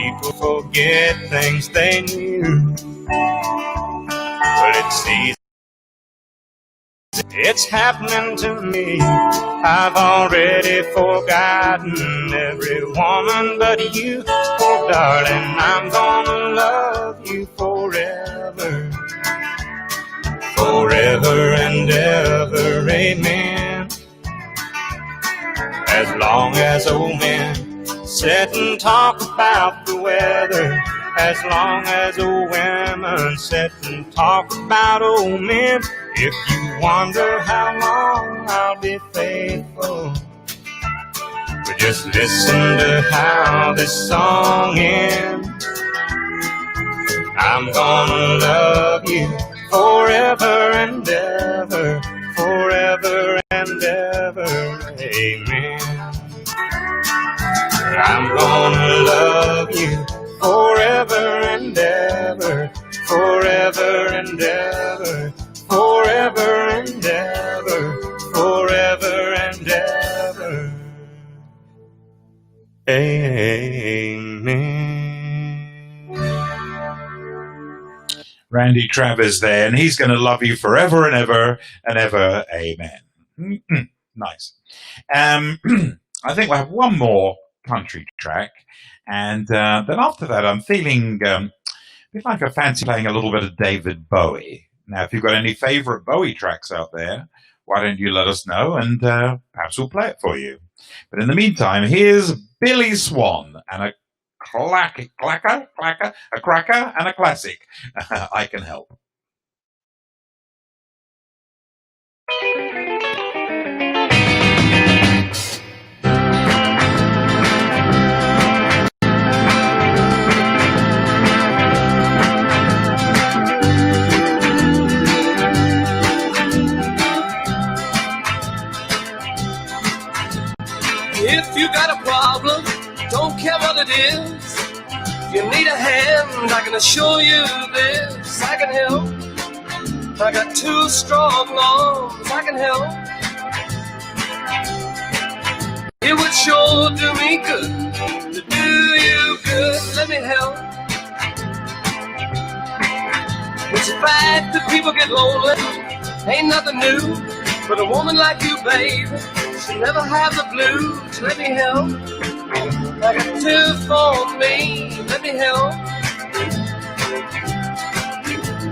people forget things they knew. But it's easy. It's happening to me. I've already forgotten every woman but you. Oh, darling, I'm gonna love you forever. Forever and ever, amen. As long as old men sit and talk about the weather, as long as old women sit and talk about old men. If you wonder how long I'll be faithful, but just listen to how this song ends. I'm gonna love you forever and ever, forever and ever, amen. I'm gonna love you forever and ever, forever and ever, forever and ever, forever and ever, amen. Randy Travers there, and he's going to love you forever and ever and ever, amen. Nice. I think we'll have one more country track, and then after that I'm feeling a bit like I fancy playing a little bit of David Bowie. Now, if you've got any favorite Bowie tracks out there, why don't you let us know, and perhaps we'll play it for you. But in the meantime, here's Billy Swan and a cracker and a classic. I Can Help. If you got a problem, don't care what it is, you need a hand, I can assure you this, I can help. I got two strong arms, I can help. It would sure do me good to do you good, let me help. It's a fact that people get lonely, ain't nothing new, but a woman like you, babe, she'll never have the blues, let me help. I got two for me, let me help.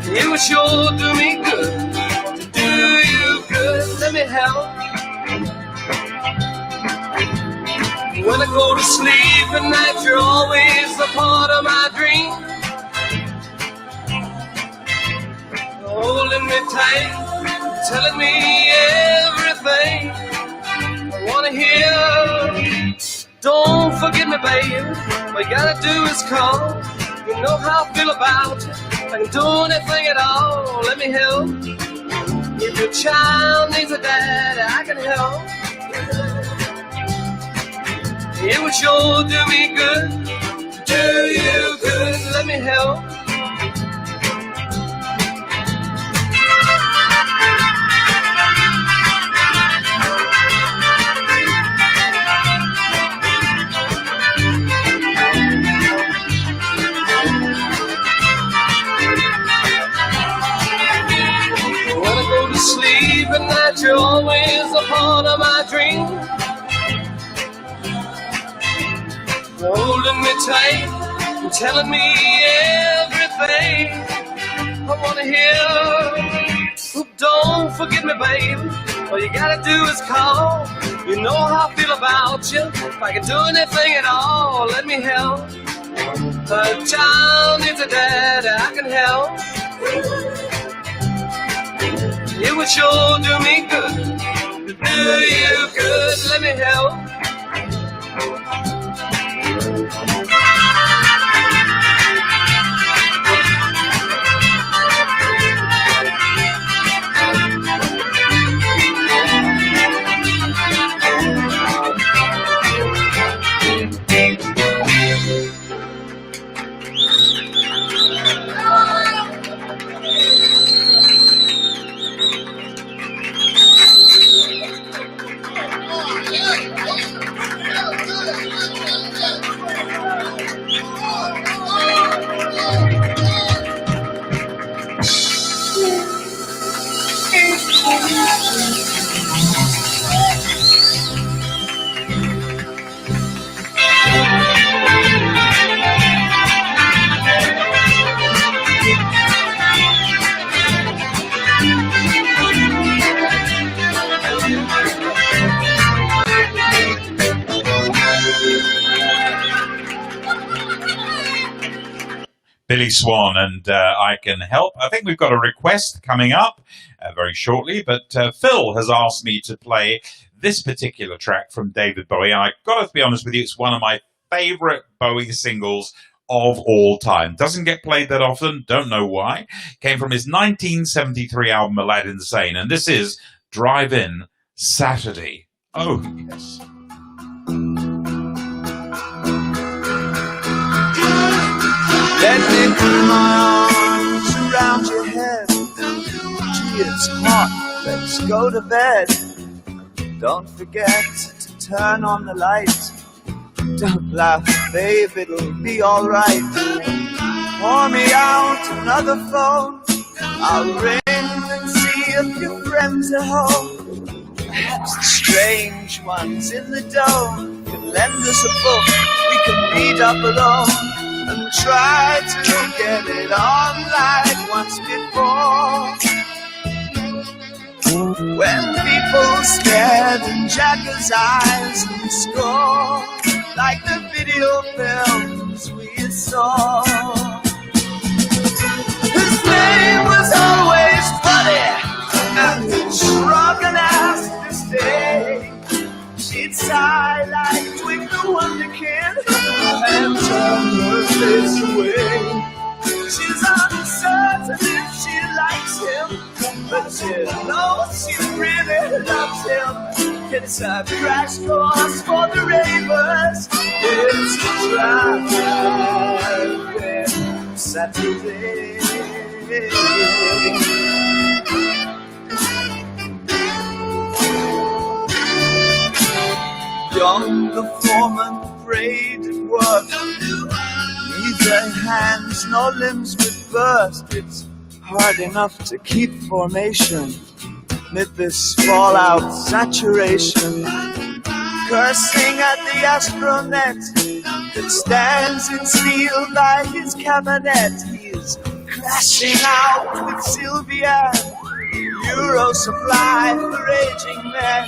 It would sure do me good to do you good, let me help. When I go to sleep at night, you're always a part of my dream, holding me tight, telling me everything I wanna hear. Don't forget me, baby, all you gotta do is call. You know how I feel about you, I can do anything at all, let me help. If your child needs a daddy, I can help. It would sure do me good, do you good, let me help. Sleep at night, you're always a part of my dream, holding me tight and telling me everything I wanna hear. Don't forget me, baby, all you gotta do is call. You know how I feel about you, if I can do anything at all, let me help. A child needs a daddy, I can help. It would sure do me good to do you good, let me help. Billy Swan and I Can Help. I think we've got a request coming up very shortly, but Phil has asked me to play this particular track from David Bowie, and I've got to be honest with you, it's one of my favourite Bowie singles of all time. Doesn't get played that often, don't know why. Came from his 1973 album Aladdin Sane, and this is Drive-In Saturday. Oh, yes. Let me put my arms around your head. Gee, it's hot, let's go to bed. Don't forget to turn on the light. Don't laugh, babe, it'll be alright. Pour me out another phone. I'll ring and see if your friends are home. Perhaps the strange ones in the dome can lend us a book we can read up alone. And try to get it on like once before. When people stared in Jagger's eyes and score, like the video films we saw. His name was always funny, and shrug and ask to stay. She'd sigh like Twig the Wonder Kid and turn her face away. She's uncertain if she likes him, but she knows she really loves him. It's a crash course for the ravers. It's Drive-In Saturday. Young the foreman prayed at work. Neither hands nor limbs would burst. It's hard enough to keep formation amid this fallout saturation. Cursing at the astronet that stands in steel by his cabinet. He's crashing out with Sylvia. Euro supply for aging men.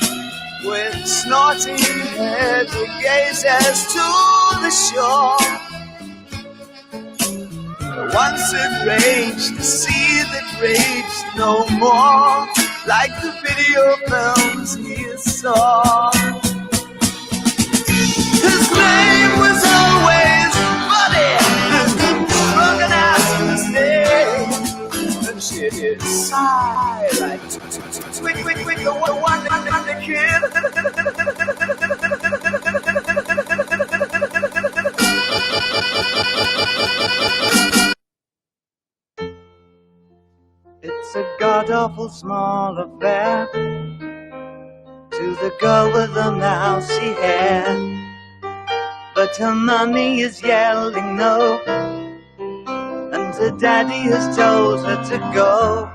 With snorting head, he gazes to the shore. Once it raged, the sea that raged no more, like the video films he saw. His name was always Buddy, drunk and asked to stay. And she'd sigh like Twig the Wonder Kid. It's a god-awful small affair to the girl with the mousy hair, but her mommy is yelling no, and her daddy has told her to go.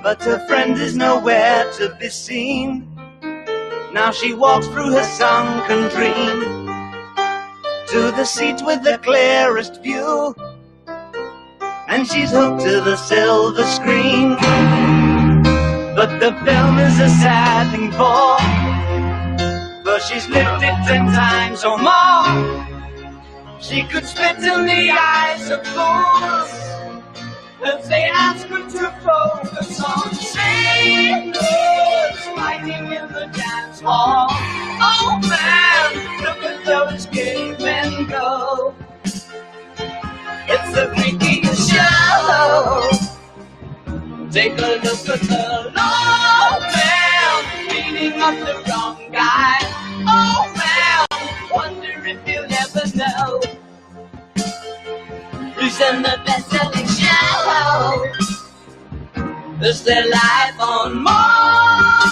But her friend is nowhere to be seen. Now she walks through her sunken dream to the seat with the clearest view, and she's hooked to the silver screen. But the film is a sad thing for she's lived it 10 times or more. She could spit in the eyes of fools if they ask her to focus on sailors fighting in the dance hall. Oh man, look at those gay men go. It's the freakiest show. Take a look at the law man beating up the wrong guy. Oh man, wonder if you'll ever know who's in the best-selling show. Is their life on Mars?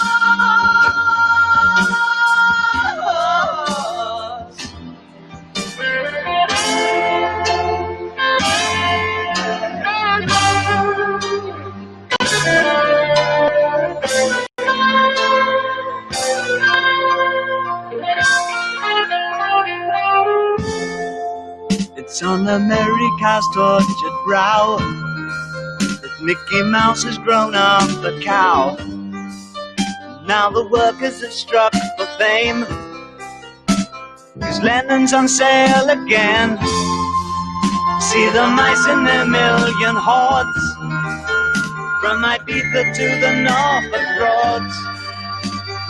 It's on America's tortured brow that Mickey Mouse has grown up a cow. Now the workers have struck for fame, 'cause Lennon's on sale again. See the mice in their million hordes, from Ibiza to the Norfolk Broads.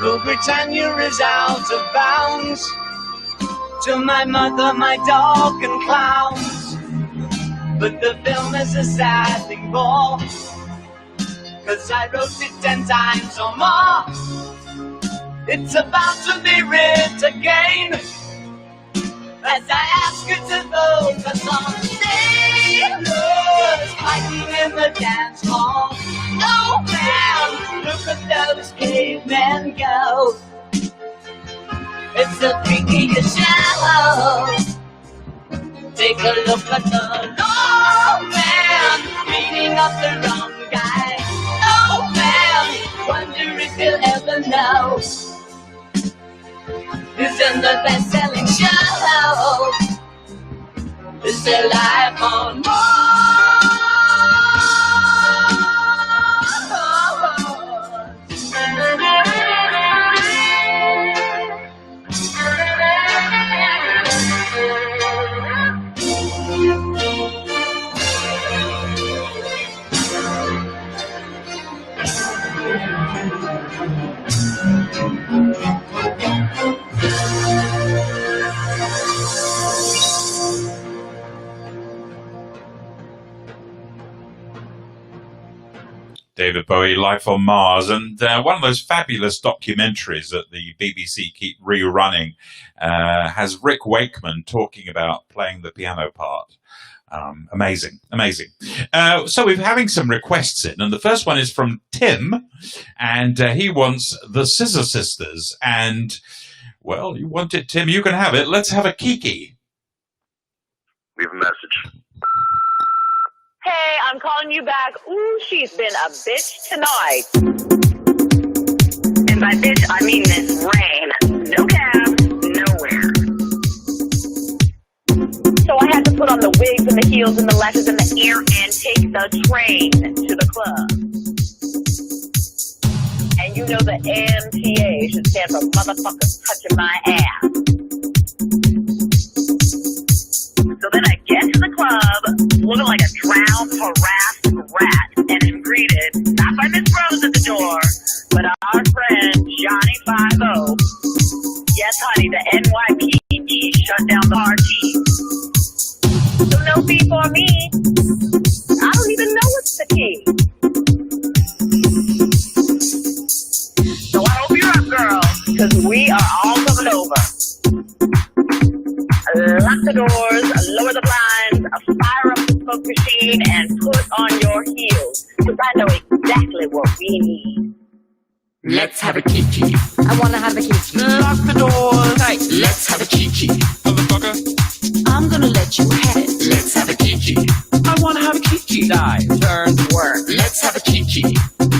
Rule Britannia is out of bounds, to my mother, my dog and clowns. But the film is a sad thing more, 'cause I wrote it 10 times or more. It's about to be writ again, as I ask you to focus on sailors fighting in the dance hall. Oh man, look at those cavemen go. It's the freakiest show. Take a look at the old man beating up the wrong guy. Oh man, wonder if he'll ever know who's in the best-selling show. Is their life on David Bowie, Life on Mars, and one of those fabulous documentaries that the BBC keep rerunning has Rick Wakeman talking about playing the piano part. Amazing. So we're having some requests in, and the first one is from Tim, and he wants the Scissor Sisters. And, well, you want it, Tim, you can have it. Let's have a Kiki. Leave a message. Hey, I'm calling you back. Ooh, she's been a bitch tonight. And by bitch, I mean this rain. No cab, nowhere. So I had to put on the wigs and the heels and the lashes and the ear and take the train to the club. And you know the MTA should stand for motherfuckers touching my ass. So then I get to the club, looking like a drowned, harassed rat, and am greeted, not by Miss Rose at the door, but our friend Johnny 5-0. Yes, honey, the NYPD shut down the party. So no fee for me. I don't even know what's the key. So I hope you're up, girl, because we are all coming over. Lock the doors, lower the blinds, fire up the smoke machine, and put on your heels, because I know exactly what we need. Let's have a kiki. I wanna have a kiki. Lock the doors tight. Let's have a kiki. Motherfucker, I'm gonna let you have it. let's have a kiki. I wanna have a kiki. Dive, turn, work. Let's have a kiki.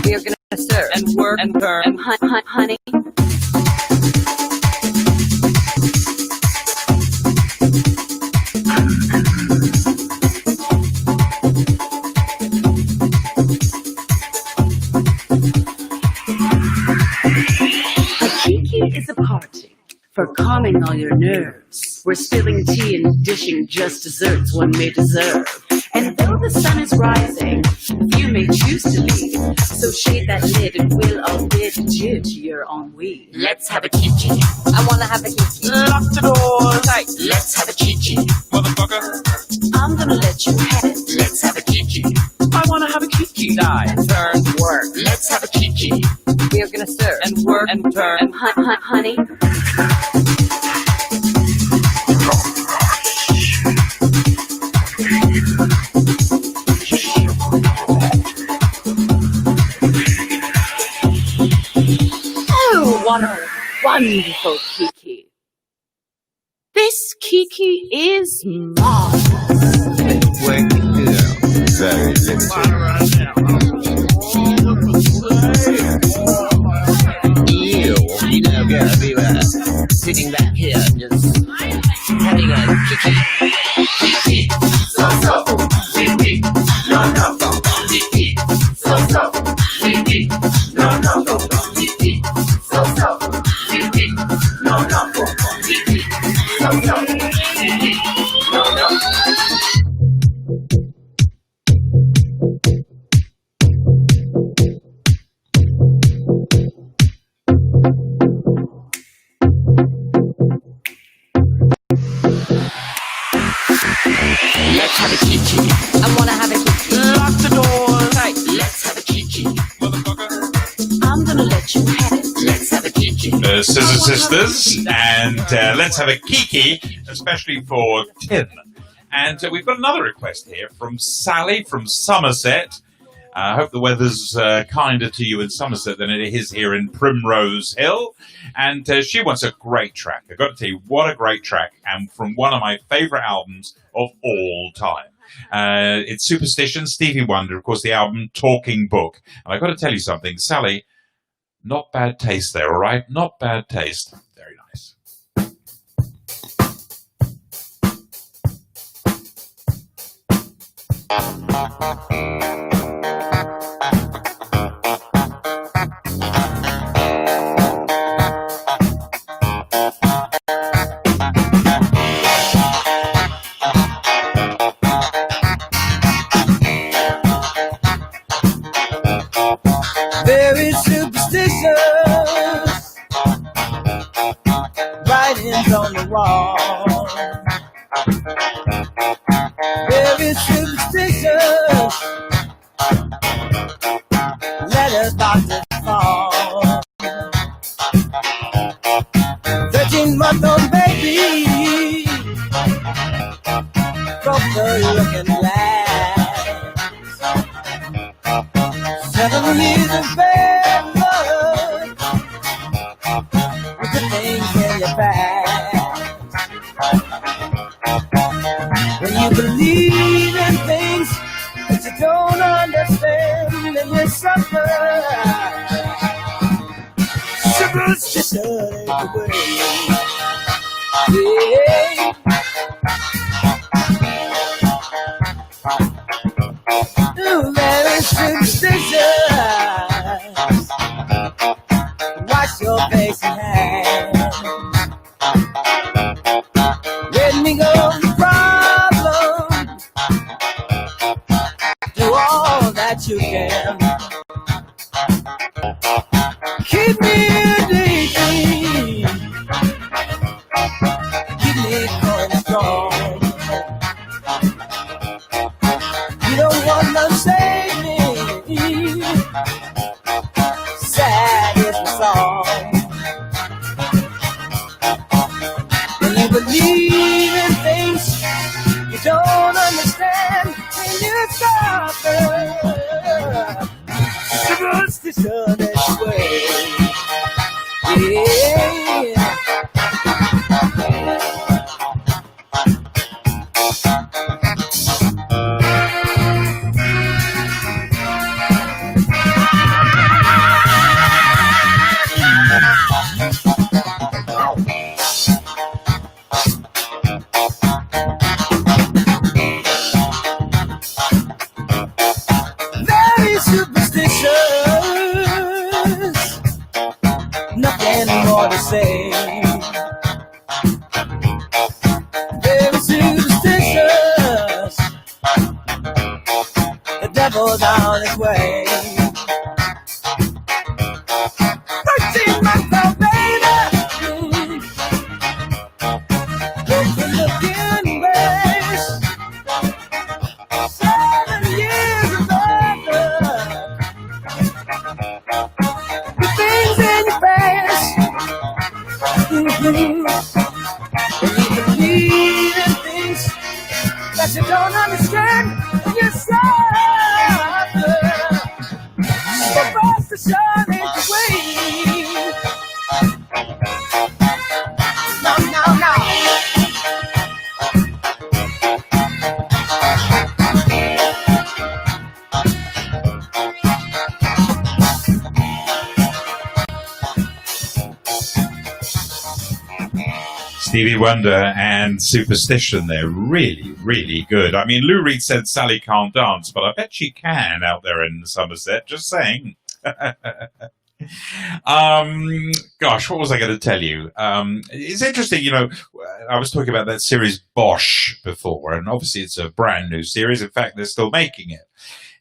We're gonna serve And work and turn. and honey. A kiki is a party for calming all your nerves. We're spilling tea and dishing just desserts one may deserve. And though the sun is rising, you may choose to leave. So shade that lid and we'll all bid adieu to your ennui. Let's have a kiki. I wanna have a kiki. Lock the doors tight. Let's have a kiki. Motherfucker, I'm gonna let you have it. let's have a kiki. I wanna have a kiki. Dive, turn, work. Let's have a kiki. We're gonna serve And work and turn. and honey. Oh, what a wonderful kiki. This kiki is marvelous. Very You know, girl, we were sitting back here just having a kiki. have a kiki. I wanna have a kiki. Lock the doors. Tight. Let's have a kiki. Motherfucker. I'm gonna let you have it. Let's have a kiki. Scissor Sisters, and let's have a kiki, especially for Tim. And we've got another request here from Sally from Somerset. I hope the weather's kinder to you in Somerset than it is here in Primrose Hill. And she wants a great track. I've got to tell you, what a great track, and from one of my favourite albums of all time. It's Superstition, Stevie Wonder, of course, the album Talking Book. And I've got to tell you something, Sally, not bad taste there, all right? Not bad taste. Very nice. Very superstitious, writings on the wall. Very superstitious, letters about to fall. 13-month-old baby, broke the looking glass. 7 years of bad luck, with the things in your past. When you believe in things that you don't understand, then you suffer. Superstition everywhere. Yeah. Very superstitious. Wash your face and hands. Let me go the problem. Do all that you can. Keep me dating. Keep me going strong. You don't wanna save me. Sad is the song. When you believe in things you don't understand, when you suffer. Superstition is the way. Yeah. Very superstitious, nothing more to say. Very superstitious, the devil's on his way. 13-month-old baby, look and look in ways. 7 years of bad luck, the things in your past. When you believe in things that you don't understand, you suffer. Superstition is the way. No, no, no. Stevie Wonder and Superstition, they're really, really good. I mean, Lou Reed said Sally can't dance, but I bet she can out there in Somerset, just saying. Gosh, what was I going to tell you? It's interesting, you know, I was talking about that series Bosch before, and obviously it's a brand new series. In fact, they're still making it.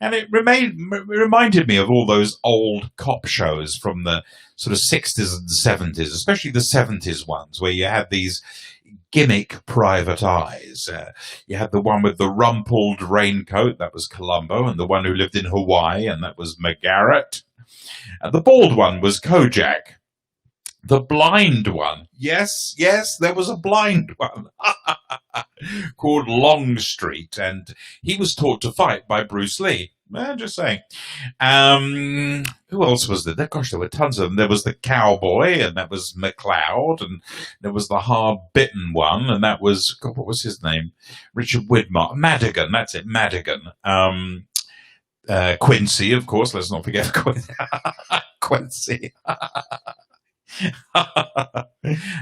And it reminded me of all those old cop shows from the sort of 60s and 70s, especially the 70s ones, where you had these gimmick private eyes. You had the one with the rumpled raincoat, that was Columbo, and the one who lived in Hawaii, and that was McGarrett. And the bald one was Kojak. The blind one, yes, there was a blind one called Longstreet, and he was taught to fight by Bruce Lee. Just saying. Who else was there? Gosh, there were tons of them. There was the cowboy, and that was McLeod, and there was the hard-bitten one, and that was, God, what was his name? Richard Widmark. Madigan, that's it, Madigan. Quincy, of course, let's not forget Quincy. I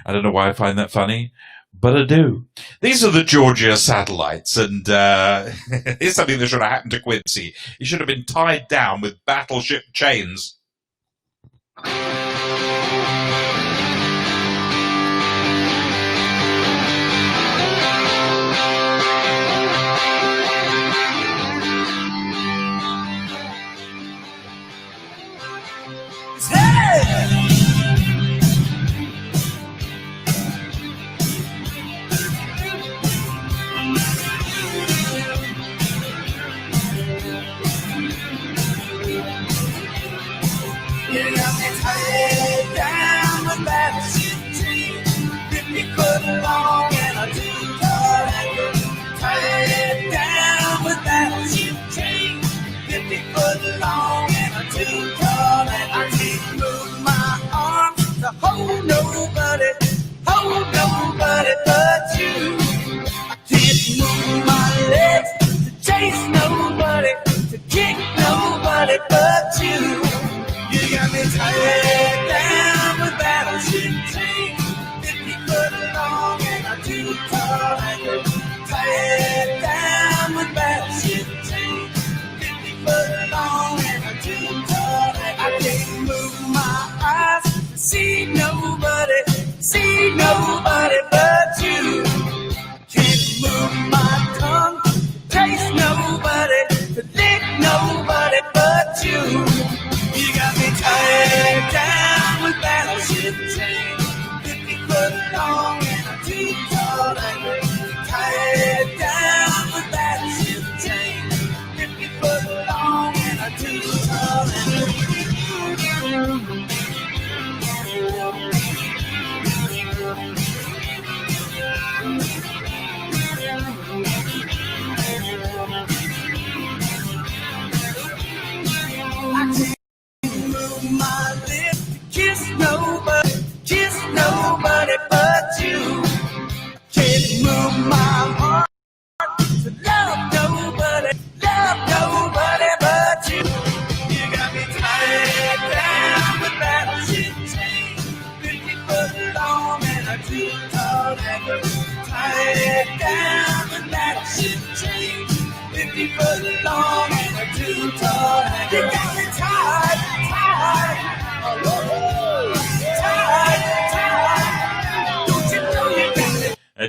don't know why I find that funny, but I do. These are the Georgia satellites, and here's something that should have happened to Quincy. He should have been tied down with battleship chains.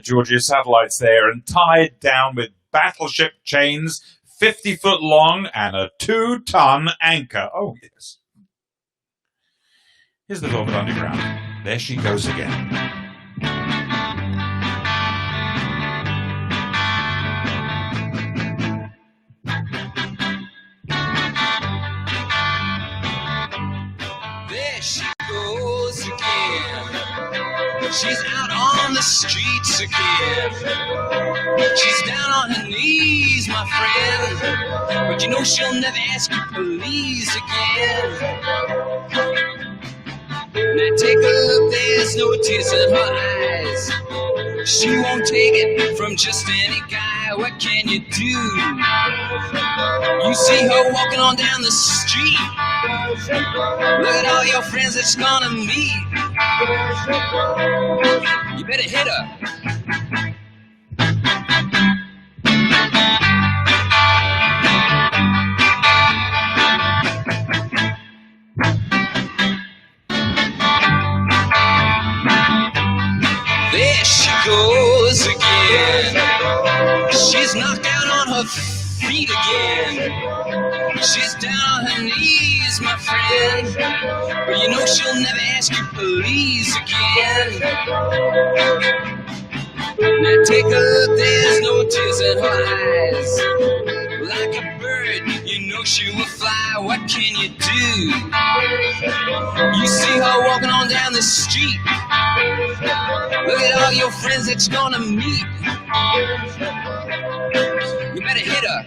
Georgia satellites there, and tied down with battleship chains, 50 foot long, and a 2-ton anchor. Oh, yes. Here's the Velvet Underground. There she goes again. There she goes again. She's out on the streets again. She's down on her knees, my friend. But you know she'll never ask you please again. Now take a look, there's no tears in her eyes. She won't take it from just any guy. What can you do? You see her walking on down the street. Look at all your friends that she's gonna meet. You better hit her. There she goes again. She's knocked down on her feet again. She's down on her knees, my friend. But you know she'll never ask you please again. Now take a look, there's no tears in her eyes. Like a bird, you know she will fly. What can you do? You see her walking on down the street. Look at all your friends that you're gonna meet. You better hit her.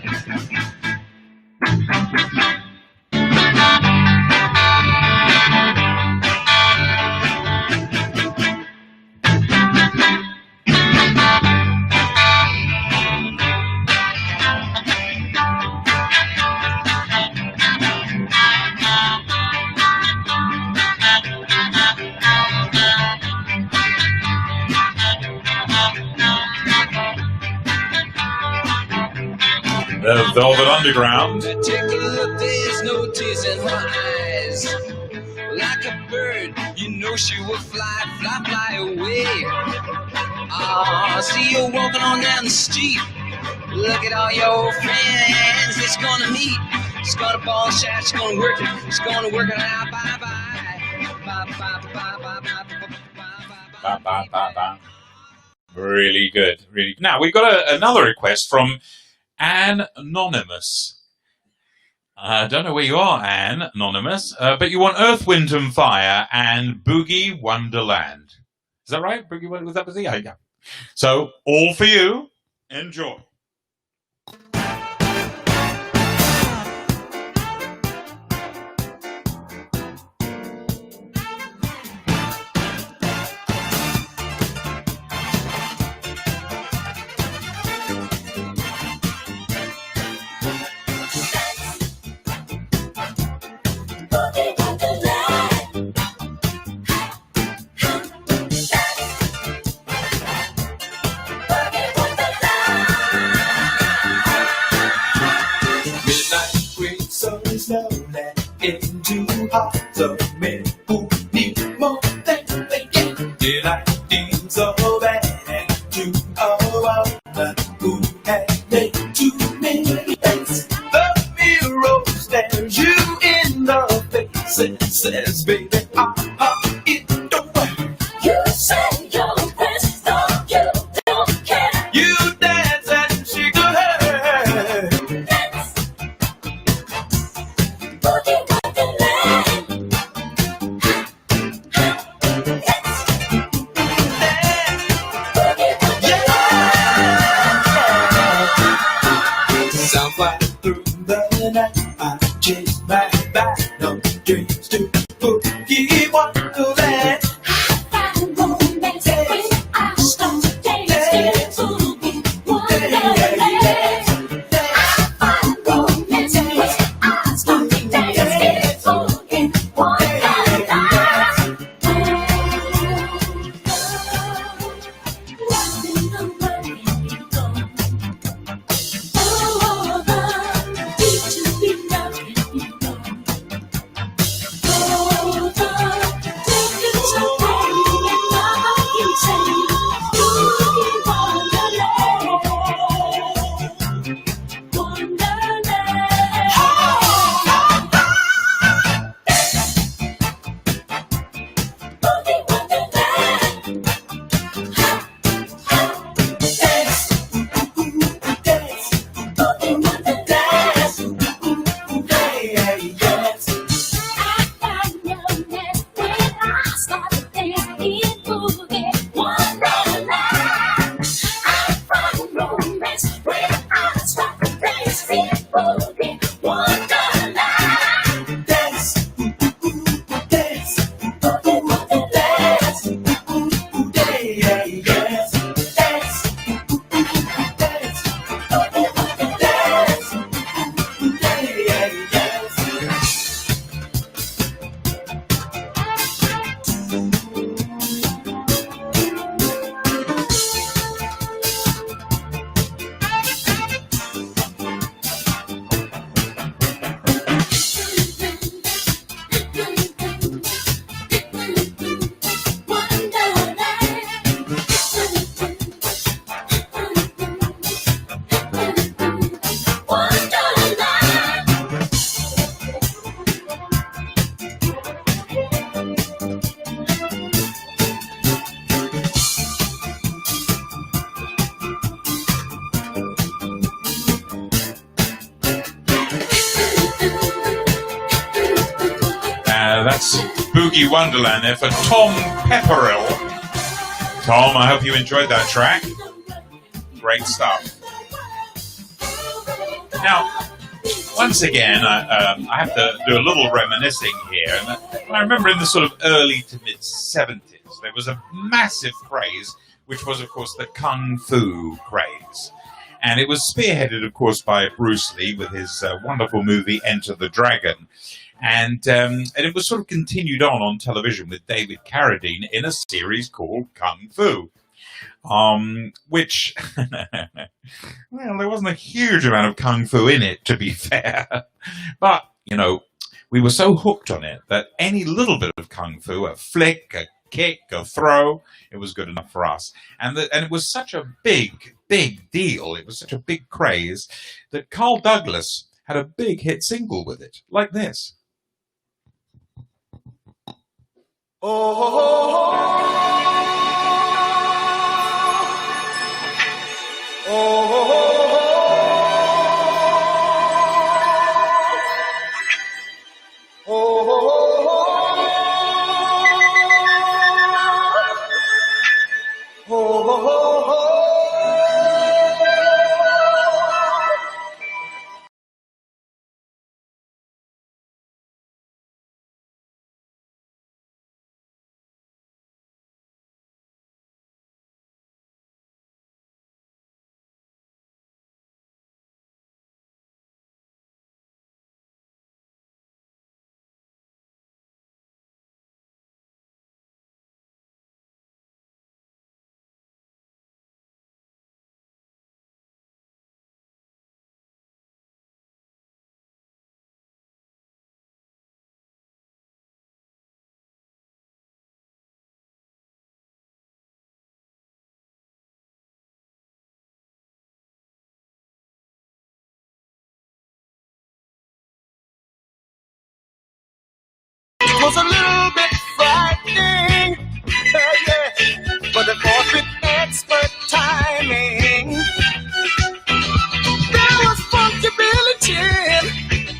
The Velvet Underground. Take a look, there's no tears in her eyes. Like a bird, you know she will fly, fly, fly away. See you walking on down the street. Look at all your friends that you're gonna meet. She's gonna ball shot, she's gonna work it. She's gonna work it out, bye, bye. Bye, bye, bye, bye, bye, bye, bye, bye, bye. Really good. Really. Now, we've got another request from Anne Anonymous. I don't know where you are, Anne Anonymous, but you want Earth, Wind and Fire and Boogie Wonderland. Is that right? Boogie Wonderland, was that the yeah. So, all for you. Enjoy. Slowly into hearts of men who need more than they get. Delight seems so bad to a woman who has made too many mistakes. The mirror stares you in the face and says, baby, it don't work. You say your best, though you don't care. You dance and shake your head. Through the night, I chase my back, no dreams to boogie wonderland. I find romance when I start dancing boogie wonderland. I find romance when I start dancing boogie wonderland. That's Boogie Wonderland there for Tom Pepperell. Tom, I hope you enjoyed that track. Great stuff. Now, once again, I have to do a little reminiscing here. And I remember in the sort of early to mid 70s, there was a massive craze, which was, of course, the Kung Fu craze. And it was spearheaded, of course, by Bruce Lee with his wonderful movie Enter the Dragon. And it was sort of continued on television with David Carradine in a series called Kung Fu. Which, well, there wasn't a huge amount of Kung Fu in it, to be fair. But, you know, we were so hooked on it that any little bit of Kung Fu, a flick, a kick, a throw, it was good enough for us. And it was such a big deal. It was such a big craze that Carl Douglas had a big hit single with it, like this. Was a little bit frightening, yeah, but of course with expert timing. There was Funky Billy Chin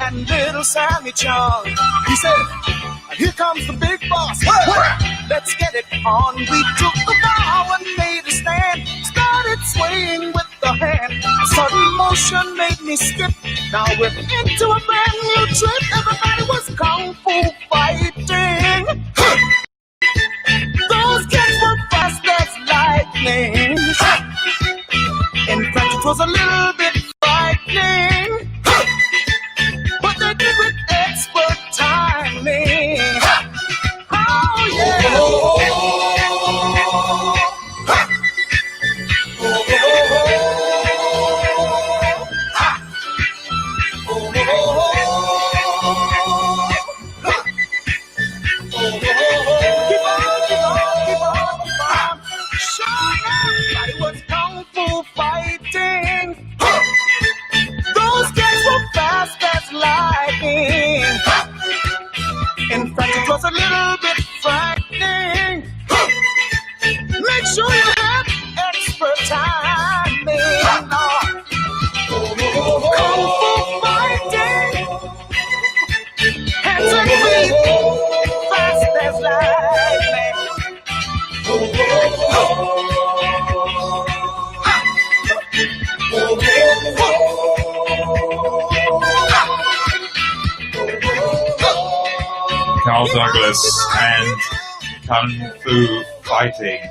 and Little Sammy Chung. He said, "Here comes the big boss. Let's get it on." We took the bow and made a stand. Started swaying with the hand. Sudden motion made me skip. Now we're into a brand new trip. Everybody was kung fu fighting. Those kids were fast as lightning. In fact, it was a little bit frightening, but they did with expert timing. Oh yeah. In fact, it was a little bit frightening. Make sure you have expert timing. Kung fu fighting, hands and feet, fast as lightning. Carl Douglas and Kung Fu Fighting.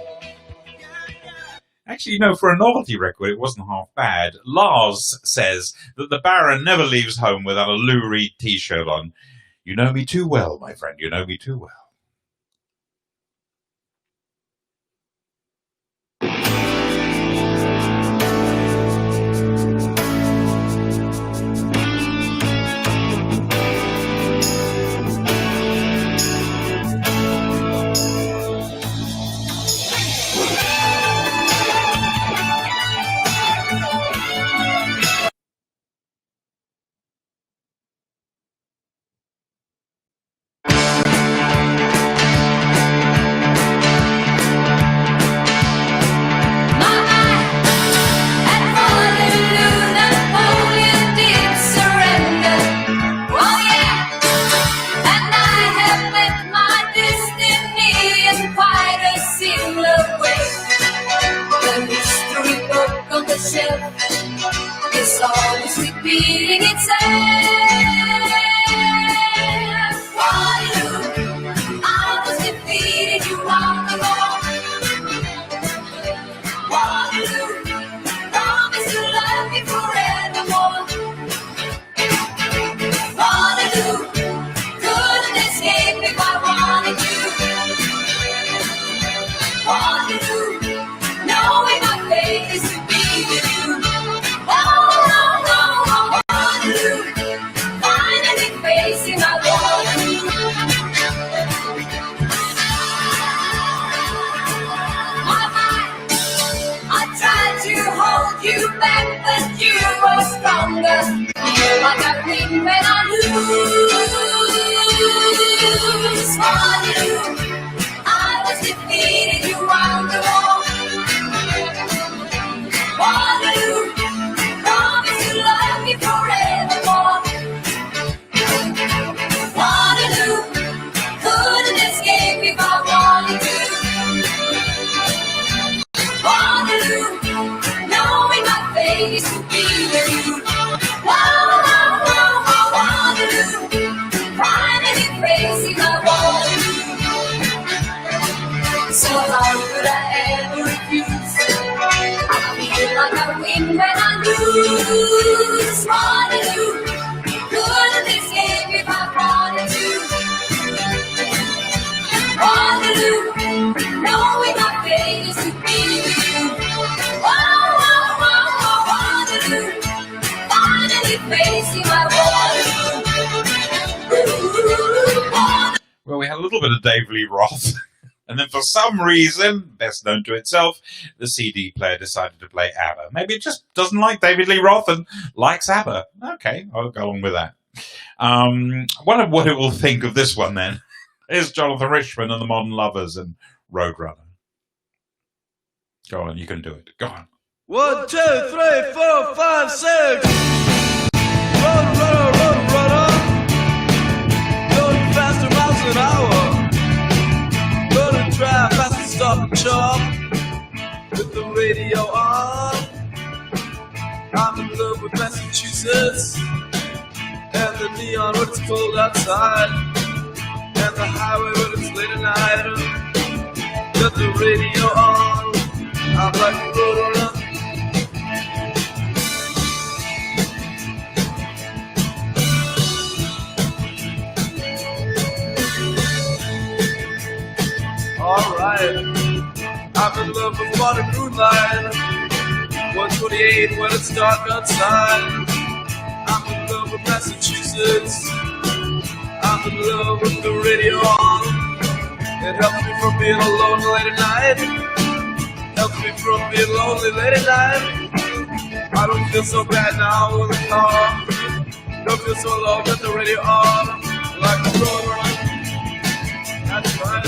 Actually, you know, for a novelty record, it wasn't half bad. Lars says that the Baron never leaves home without a Lou Reed t-shirt on. You know me too well, my friend. You know me too well. repeating itself. Waterloo, I was defeated, you won the war. Waterloo, promise to love me forevermore. Waterloo, couldn't escape if I wanted to. Waterloo, knowing my fate is to be with you. Oh, Waterloo, finally facing my Waterloo. I tried to hold you back, but you were stronger. You're like a wind when I lose. Waterloo, I was defeated, you won the war. Waterloo, promise to love me forevermore. Waterloo, couldn't escape if I wanted to. Waterloo, knowing my fate is to be with you. Waterloo, finally facing my Waterloo. So how could I ever refuse? I feel like a wind when I lose. Waterloo, couldn't escape if I wanted to. Waterloo, knowing my fate is to be with you. Waterloo, finally facing my Waterloo. Well, we had a little bit of David Lee Roth. And then for some reason, best known to itself, the CD player decided to play ABBA. Maybe it just doesn't like David Lee Roth and likes ABBA. Okay, I'll go along with that. Wonder what it will think of this one then. Here's Jonathan Richman and the Modern Lovers and Roadrunner. Go on, you can do it. Go on. 1, 2, 3, 4, 5, 6. Roadrunner, Roadrunner. Going faster miles an hour. Gonna drive fast and stop and chop with the radio on. I'm in love with Massachusetts and the neon when it's cold outside, and the highway when it's late at night. Got the radio on. I'm like a roadrunner. Alright, I'm in love with Waterloo line. 128 when it's dark outside. I'm in love with Massachusetts. I'm in love with the radio on. It helps me from being alone late at night. Helps me from being lonely late at night. I don't feel so bad now in the car. Don't feel so low with the radio on. Like a roadrunner. That's right.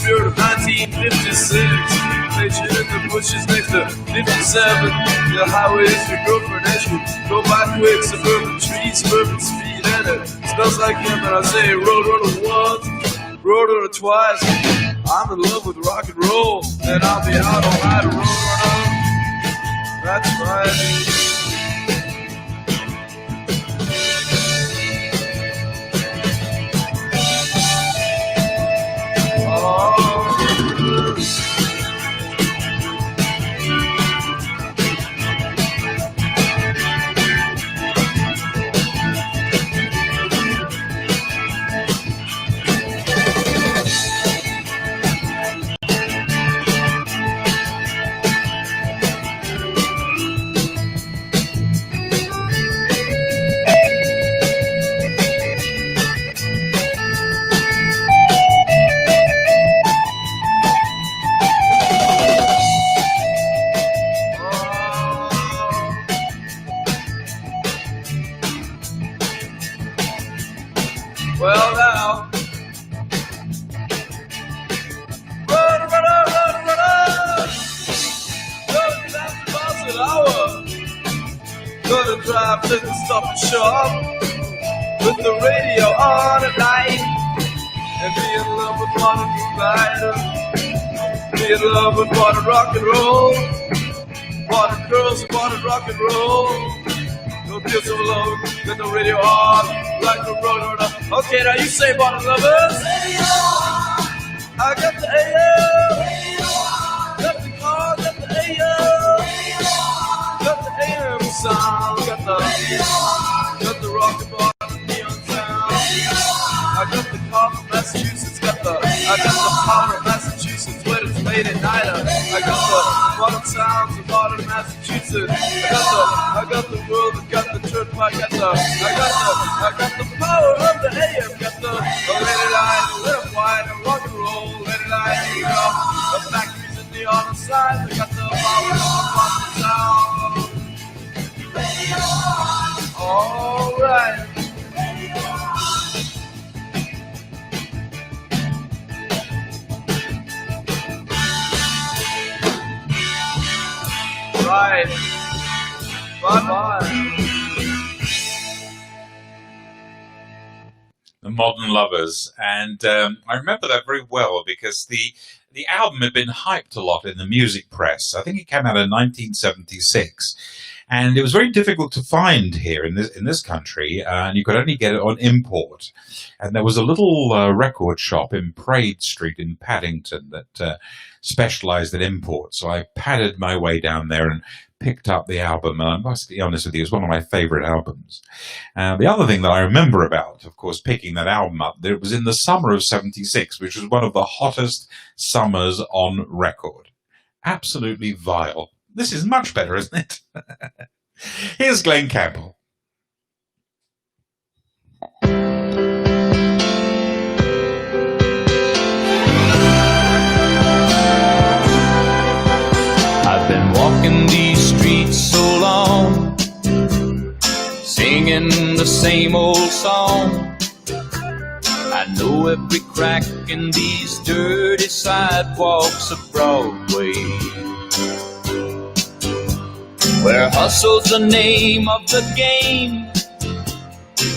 Spirit of 1956, nature in the bushes next to 57. The highway is your girlfriend as you go by quick. Suburban trees, suburban speed, and it smells like him. And I say roadrunner once, roadrunner twice. I'm in love with rock and roll, and I'll be out all night, roadrunner. That's right. Well now, run, going fast miles an hour. Gonna drive to the stop and shop with the radio on at night. and be in love with what a provider. Be in love with what a rock and roll. What a girls and what a rock and roll. No tears of love, get the radio on, like the road. Okay, now you say what lovers. I got the AM, got the car, got the AM, got the AM sound, got the rock and roll neon sound. I got the car from Massachusetts, I got the power of Massachusetts when it's late at night. I got the modern sounds of modern Massachusetts. I got the world, I got the turnpike, I got the power of the AM, got the lady line, lit white, and rock and roll, lady line, you know, the factories in the other side. I got the power of the sound. All right. Right. Bye-bye. The Modern Lovers, and I remember that very well because the album had been hyped a lot in the music press. I think it came out in 1976, and it was very difficult to find here in this country, and you could only get it on import. And there was a little record shop in Praed Street in Paddington that specialized in imports. So I padded my way down there and picked up the album, and I must be honest with you, it's one of my favorite albums. The other thing that I remember about, of course, picking that album up, it was in the summer of '76, which was one of the hottest summers on record. Absolutely vile. This is much better, isn't it? Here's Glenn Campbell. I've been walking these streets so long, singing the same old song. I know every crack in these dirty sidewalks of Broadway, where hustle's the name of the game,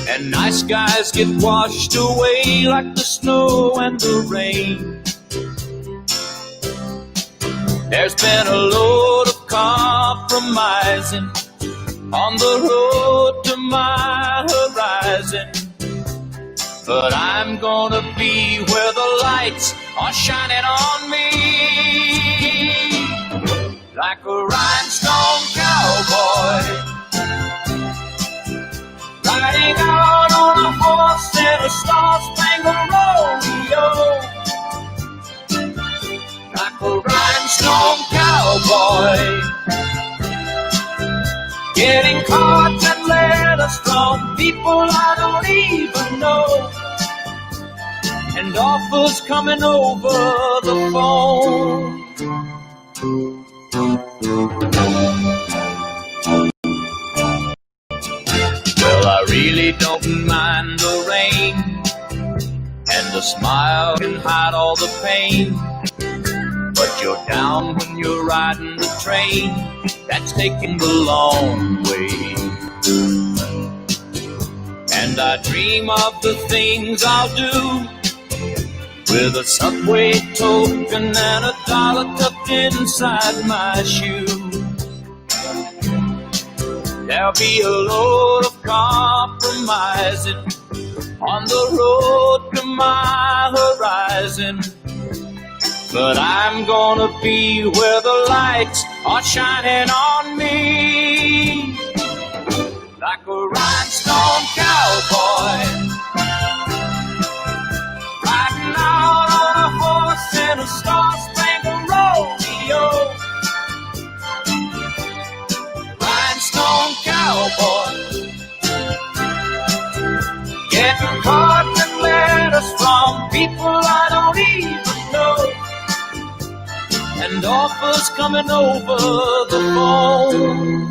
and nice guys get washed away like the snow and the rain. There's been a load of compromising on the road to my horizon, but I'm gonna be where the lights are shining on me, like a rhinestone cowboy, riding out on a horse in a star-spangled rodeo, like a rhinestone cowboy, getting cards and letters from people I don't even know, and offers coming over the phone. Well, I really don't mind the rain, and the smile can hide all the pain, but you're down when you're riding the train that's taking the long way. And I dream of the things I'll do with a subway token and a dollar tucked inside my shoe. There'll be a load of compromising on the road to my horizon, but I'm gonna be where the lights are shining on me, like a rhinestone cowboy, riding out on a horse in a star-spangled rodeo, rhinestone cowboy, getting cards and letters from people I don't even know, and offers coming over the phone.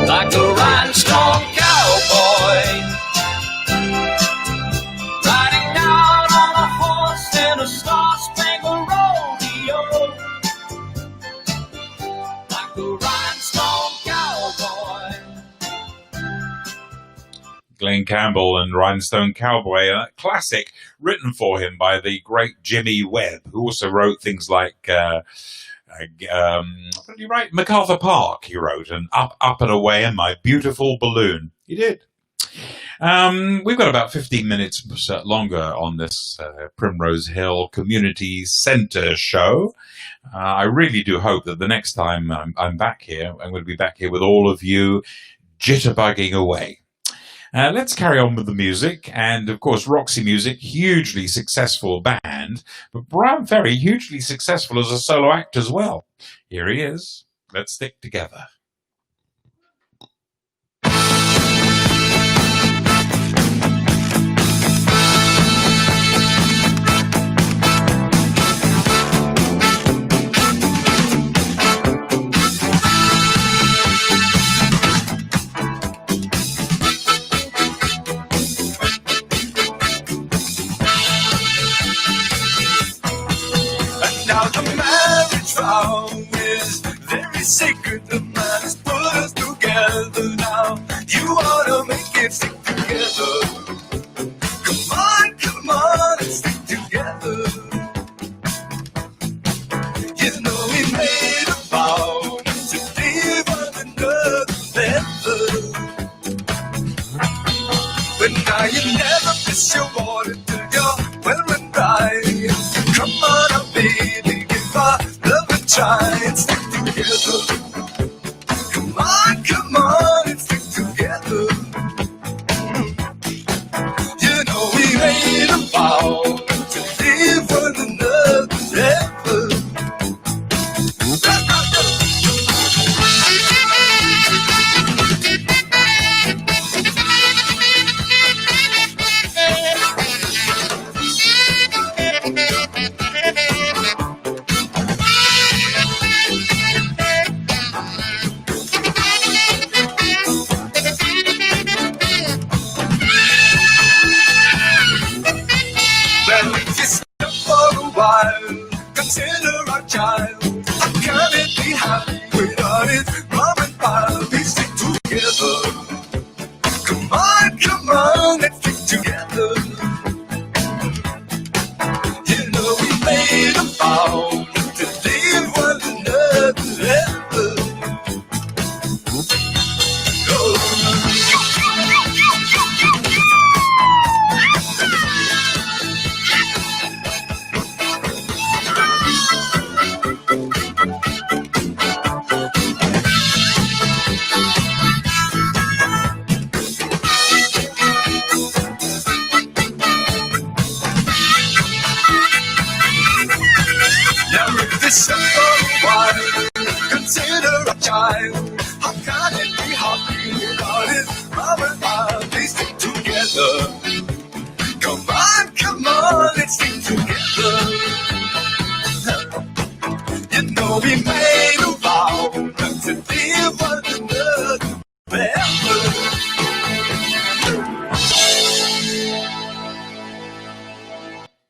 Like a rhinestone cowboy, riding out on a horse in a star-spangled rodeo, like a rhinestone cowboy. Glenn Campbell and Rhinestone Cowboy, a classic written for him by the great Jimmy Webb, who also wrote things like, what did he write? MacArthur Park, he wrote, and Up and Away and My Beautiful Balloon. He did. We've got about 15 minutes longer on this Primrose Hill Community Centre show. I really do hope that the next time I'm back here, I'm going to be back here with all of you jitterbugging away. Let's carry on with the music. And of course, Roxy Music, hugely successful band, but Brian Ferry, hugely successful as a solo act as well. Here he is. Let's stick together. Is very sacred. The man has put us together now. You ought to make it stick together. Come on, and stick together. You know we made a vow to live on another level. But now you never miss your water till you're well and dry. Come on, now, baby, give our love a try and stick together. Come on, and stick together. You know we made a vow to live on another level. Consider our child. How can it be happy without it? Mom and Pop, we stick together. Come on, let's stick together. You know we made a vow to leave one another level. Consider a child. How can it be happy without it? Mom and Pop, they stick together. Come on, let's stick together. You know we made a vow not to leave one another forever.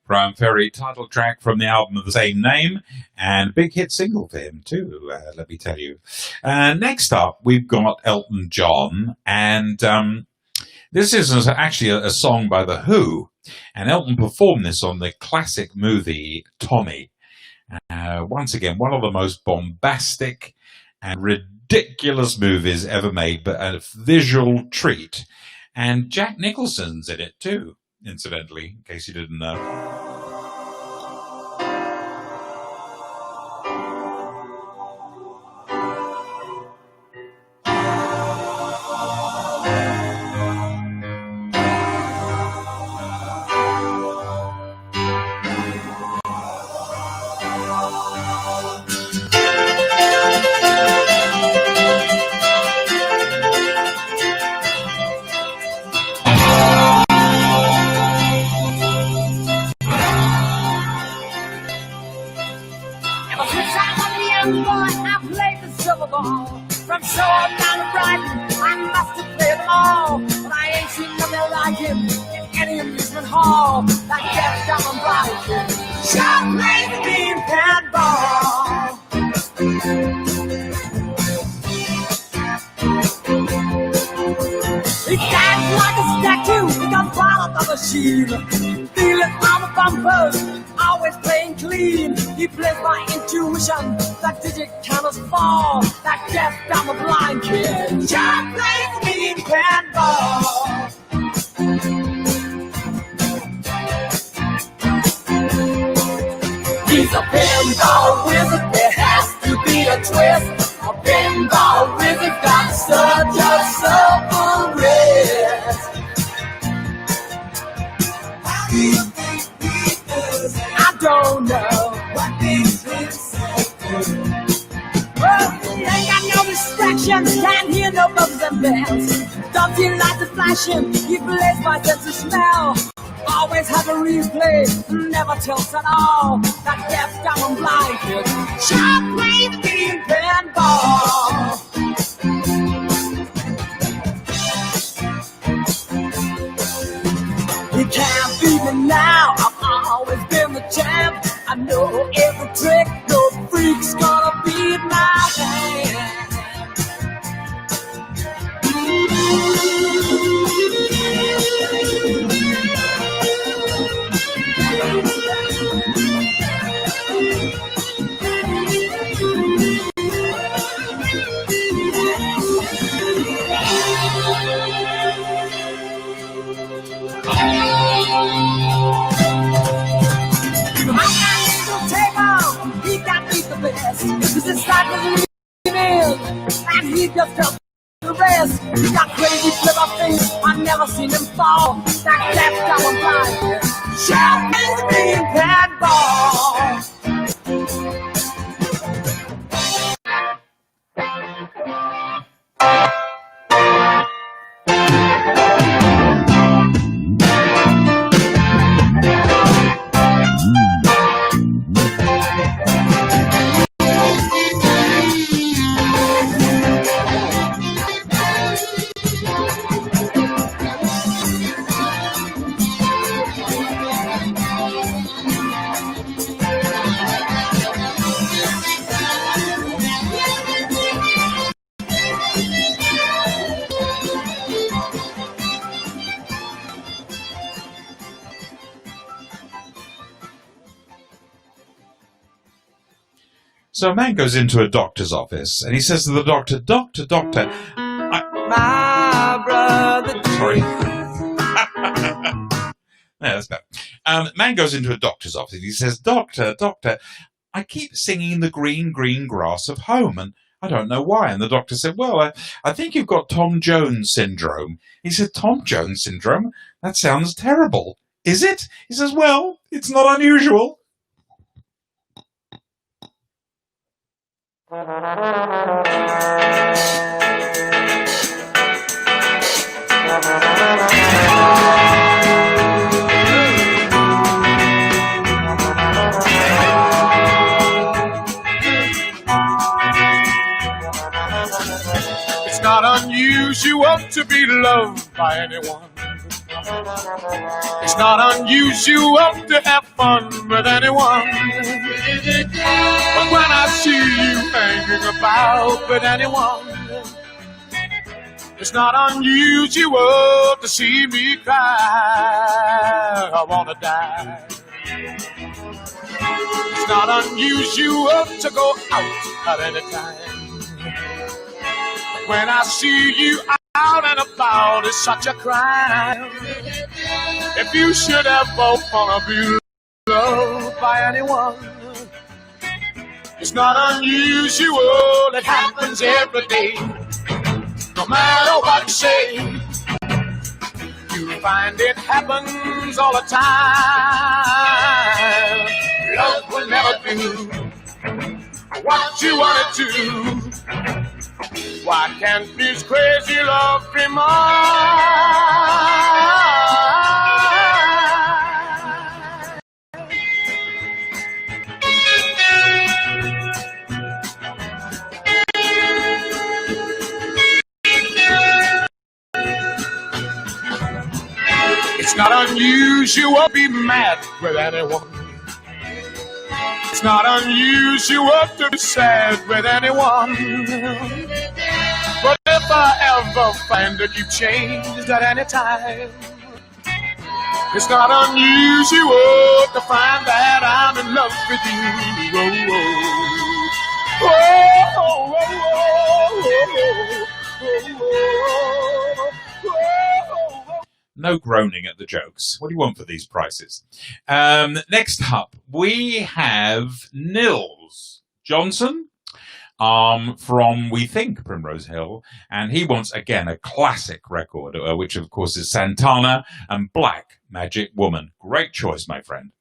Brian Ferry, title track from the album of the same name, and big hit single for him too, let me tell you. Next up, we've got Elton John, and this is actually a song by The Who, and Elton performed this on the classic movie Tommy. Once again, one of the most bombastic and ridiculous movies ever made, but a visual treat. And Jack Nicholson's in it too, incidentally, in case you didn't know. From shore down to Brighton, I must have played them all. But I ain't seen nothing like him in any amusement hall. Like Jeff down on Brighton, sure plays the game handball. He stands like a too, he got piled on the shield. Feeling all the bumpers, always playing clean. He plays by intuition, that digit counters fall. That deaf, dumb, and blind kid just plays mean pinball. He's a pinball wizard, there has to be a twist. A pinball wizard got such a simple wrist. How do you think he does it? I don't know. What makes him so good? Well, he ain't got no distractions, can't hear no bubbles and bells. Dirty lights are flashing, he plays by sense of smell. Always has a replay, never tilts at all. That deaf, dumb, and blind kid sure plays mean pinball. He can't beat me now, I've always been the champ. I know every trick, no freak's gonna beat my hand. This side was leaving, and he just helped the rest. He got crazy clever things, I never seen him fall. That left down blind, shout me being pinball. So a man goes into a doctor's office and he says to the doctor, Doctor, My brother. Sorry. No, that's better. Man goes into a doctor's office and he says, Doctor, I keep singing the green, green grass of home and I don't know why. And the doctor said, well, I think you've got Tom Jones syndrome. He said, Tom Jones syndrome? That sounds terrible. Is it? He says, well, it's not unusual. It's not unusual to be loved by anyone. It's not unusual to have fun with anyone. But when I see you hanging about with anyone, it's not unusual to see me cry. I wanna die. It's not unusual to go out at any time. But when I see you out and about, it's such a crime. If you should ever wanna be loved by anyone, it's not unusual, it happens every day. No matter what you say, you find it happens all the time. Love will never do what you want it to. Why can't this crazy love be mine? It's not unusual to be mad with anyone. It's not unusual to be sad with anyone. But if I ever find that you've changed at any time, It's not unusual to find that I'm in love with you. Oh, oh, oh, oh, oh. No groaning at the jokes. What do you want for these prices? Next up, we have Nils Johnson from, we think, Primrose Hill. And he wants, again, a classic record, which, of course, is Santana and Black Magic Woman. Great choice, my friend.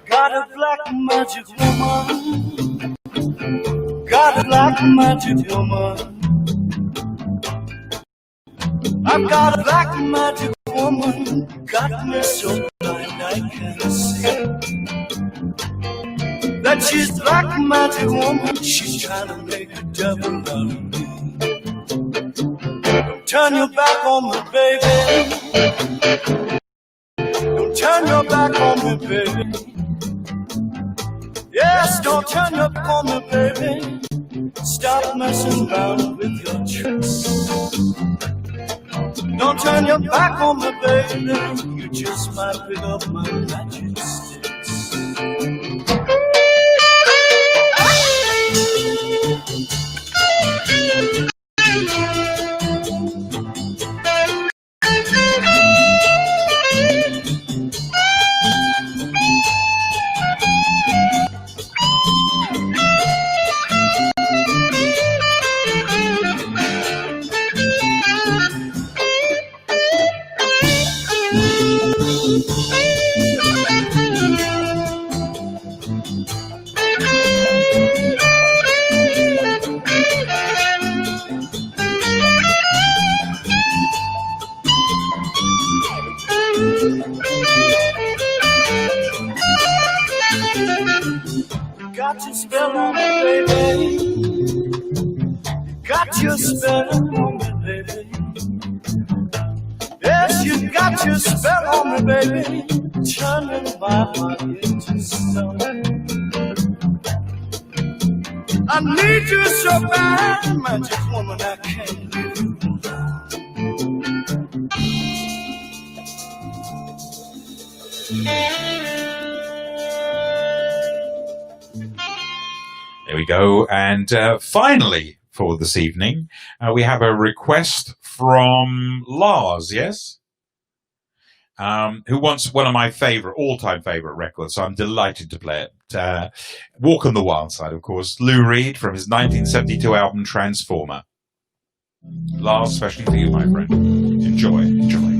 Got a black magic woman. Got a black magic woman. I've got a black magic woman. Got me so blind I can't see. That she's black magic woman. She's trying to make a devil out of me. Don't turn your back on me, baby. Don't turn your back on me, baby. Yes, don't turn your back on me, baby. Stop messing around with your tricks. Don't turn your back on me, baby. You just might pick up my magic sticks. Got your spell on me, baby. Got your spell on me, baby. Yes, you got your spell on me, baby. Turning my heart into stone. I need you so bad, magic woman, I can't leave you There we go. And finally, for this evening, we have a request from Lars, yes? Who wants one of my all-time favorite records, so I'm delighted to play it. Walk on the Wild Side, of course. Lou Reed from his 1972 album Transformer. Lars, especially for you, my friend. Enjoy, enjoy.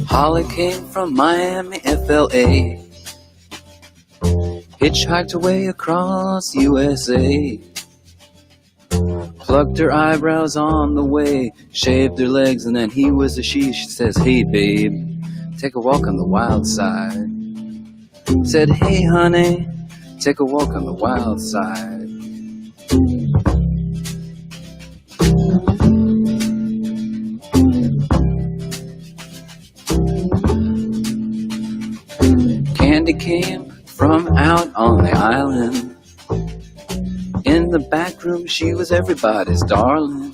Holly came from Miami, FLA. Hitchhiked away across USA. Plucked her eyebrows on the way. Shaved her legs and then he was a she. She says, hey babe, take a walk on the wild side. Said, hey honey, take a walk on the wild side. Candy came from out on the island. In the back room she was everybody's darling.